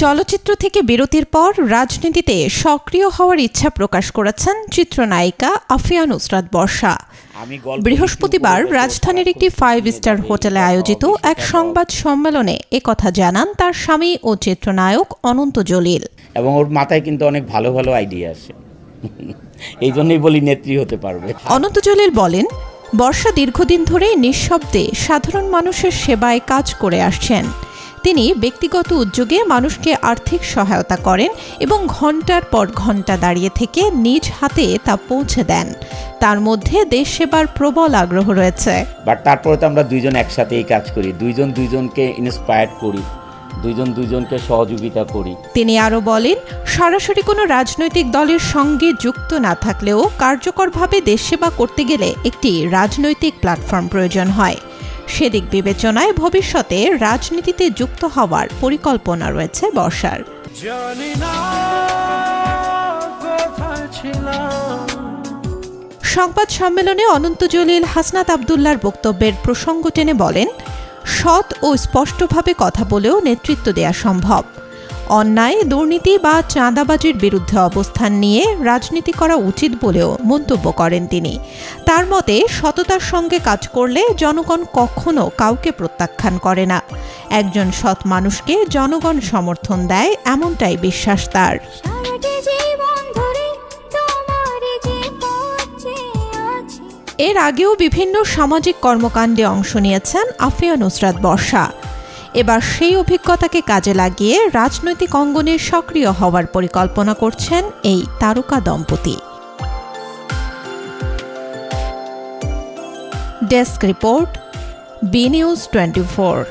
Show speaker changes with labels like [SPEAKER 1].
[SPEAKER 1] চলচ্চিত্র থেকে বিরতির পর রাজনীতিতে সক্রিয় হওয়ার ইচ্ছা প্রকাশ করেছেন চিত্রনায়িকা আফিয়া নুসরাত বর্ষা। বৃহস্পতিবার রাজধানীর একটি 5 স্টার হোটেলে আয়োজিত এক সংবাদ সম্মেলনে একথা জানান তার স্বামী ও চিত্রনায়ক অনন্ত জলিল।
[SPEAKER 2] এবং ওর মাথায় কিন্তু অনেক ভালো ভালো আইডিয়া আসে, এই জন্যই বলি নেত্রী হতে পারবে।
[SPEAKER 1] অনন্ত জলিল বলেন, বর্ষা দীর্ঘদিন ধরে নিঃশব্দে সাধারণ মানুষের সেবায় কাজ করে আসছেন। তিনি ব্যক্তিগত উদ্যোগে মানুষকে আর্থিক সহায়তা করেন এবং ঘন্টার পর ঘন্টা দাঁড়িয়ে থেকে নিজ হাতে তা পৌঁছে দেন। তার মধ্যে দেশ সেবার প্রবল আগ্রহ রয়েছে।
[SPEAKER 2] বাট তারপরে তো আমরা দুইজন একসাথেই কাজ করি, দুইজন দুইজনকে ইন্সপায়ার করি, দুইজন দুইজনকে সহযোগিতা করি।
[SPEAKER 1] তিনি আরও বলেন, সরাসরি কোনো রাজনৈতিক দলের সঙ্গে যুক্ত না থাকলেও কার্যকরভাবে দেশ সেবা করতে গেলে একটি রাজনৈতিক প্ল্যাটফর্ম প্রয়োজন হয়। সেদিক বিবেচনায় ভবিষ্যতে রাজনীতিতে যুক্ত হওয়ার পরিকল্পনা রয়েছে বর্ষার। সংবাদ সম্মেলনে অনন্ত জলিল হাসনাত আবদুল্লাহর বক্তব্যের প্রসঙ্গ টেনে বলেন, সৎ ও স্পষ্টভাবে কথা বলেও নেতৃত্ব দেয়া সম্ভব। অন্যায়, দুর্নীতি বা চাঁদাবাজির বিরুদ্ধে অবস্থান নিয়ে রাজনীতি করা উচিত বলেও মন্তব্য করেন তিনি। তার মতে, সততার সঙ্গে কাজ করলে জনগণ কখনো কাউকে প্রত্যাখ্যান করে না। একজন সৎ মানুষকে জনগণ সমর্থন দেয়, এমনটাই বিশ্বাস তার। এর আগেও বিভিন্ন সামাজিক কর্মকাণ্ডে অংশ নিয়েছেন আফিয়া নুসরাত বর্ষা। এবার সেই অভিজ্ঞতাকে কাজে লাগিয়ে রাজনৈতিক অঙ্গনে সক্রিয় হওয়ার পরিকল্পনা করছেন এই তারকা দম্পতি। Desk report, B news 24।